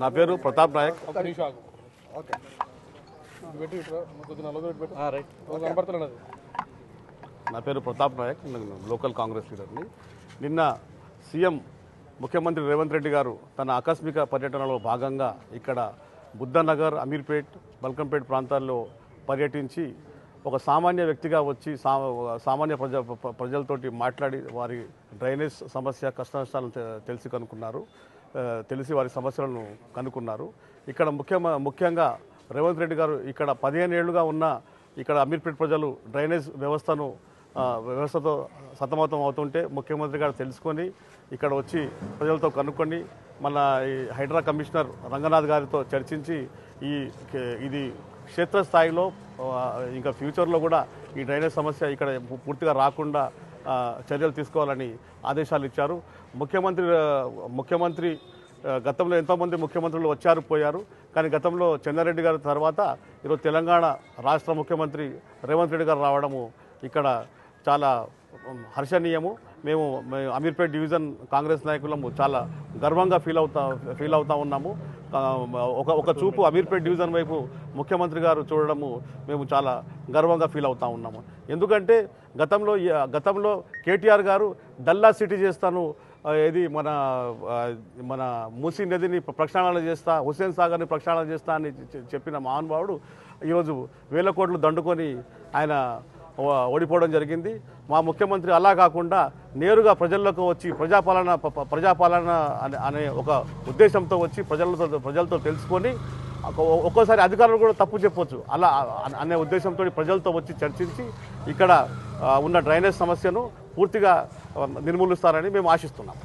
నా పేరు ప్రతాప్ నాయక్. నా పేరు ప్రతాప్ నాయక్, నేను లోకల్ కాంగ్రెస్ లీడర్ని. నిన్న సీఎం ముఖ్యమంత్రి రేవంత్ రెడ్డి గారు తన ఆకస్మిక పర్యటనలో భాగంగా ఇక్కడ బుద్ధనగర్, అమీర్పేట్, బల్కంపేట్ ప్రాంతాల్లో పర్యటించి ఒక సామాన్య వ్యక్తిగా వచ్చి సామాన్య ప్రజలతోటి మాట్లాడి వారి డ్రైనేజ్ సమస్య కష్టనష్టాలను తెలిసి వారి సమస్యలను కనుక్కున్నారు. ఇక్కడ ముఖ్యంగా రేవంత్ రెడ్డి గారు ఇక్కడ 15 ఏళ్లుగా ఉన్న ఇక్కడ అమీర్పేట్ ప్రజలు డ్రైనేజ్ వ్యవస్థతో సతమతం అవుతుంటే ముఖ్యమంత్రి గారు తెలుసుకొని ఇక్కడ వచ్చి ప్రజలతో కనుక్కొని మన ఈ హైడ్రా కమిషనర్ రంగనాథ్ గారితో చర్చించి ఇది క్షేత్రస్థాయిలో ఇంకా ఫ్యూచర్లో కూడా ఈ డ్రైనేజ్ సమస్య ఇక్కడ పూర్తిగా రాకుండా చర్యలు తీసుకోవాలని ఆదేశాలు ఇచ్చారు. ముఖ్యమంత్రి గతంలో ఎంతోమంది ముఖ్యమంత్రులు వచ్చారు పోయారు, కానీ గతంలో చెన్నారెడ్డి గారి తర్వాత ఈరోజు తెలంగాణ రాష్ట్ర ముఖ్యమంత్రి రేవంత్ రెడ్డి గారు రావడము ఇక్కడ చాలా హర్షణీయము. మేము అమీర్పేట్ డివిజన్ కాంగ్రెస్ నాయకులము చాలా గర్వంగా ఫీల్ అవుతా ఉన్నాము. ఒక చూపు అమీర్పేట్ డివిజన్ వైపు ముఖ్యమంత్రి గారు చూడడము మేము చాలా గర్వంగా ఫీల్ అవుతా ఉన్నాము. ఎందుకంటే గతంలో కేటీఆర్ గారు డల్లా సిటీ చేస్తాను, ఇది మన మూసీ నదిని ప్రక్షాళన చేస్తా, హుస్సేన్ సాగర్ని ప్రక్షాళన చేస్తా అని చెప్పిన మహానుభావుడు ఈరోజు 1000 కోట్లు దండుకొని ఆయన ఓడిపోవడం జరిగింది. మా ముఖ్యమంత్రి అలా కాకుండా నేరుగా ప్రజల్లోకి వచ్చి ప్రజాపాలన అనే ఒక ఉద్దేశంతో వచ్చి ప్రజలతో తెలుసుకొని ఒక్కోసారి అధికారులు కూడా తప్పు చెప్పొచ్చు, అలా అనే ఉద్దేశంతో ప్రజలతో వచ్చి చర్చించి ఇక్కడ ఉన్న డ్రైనేజ్ సమస్యను పూర్తిగా నిర్మూలిస్తారని మేము ఆశిస్తున్నాం.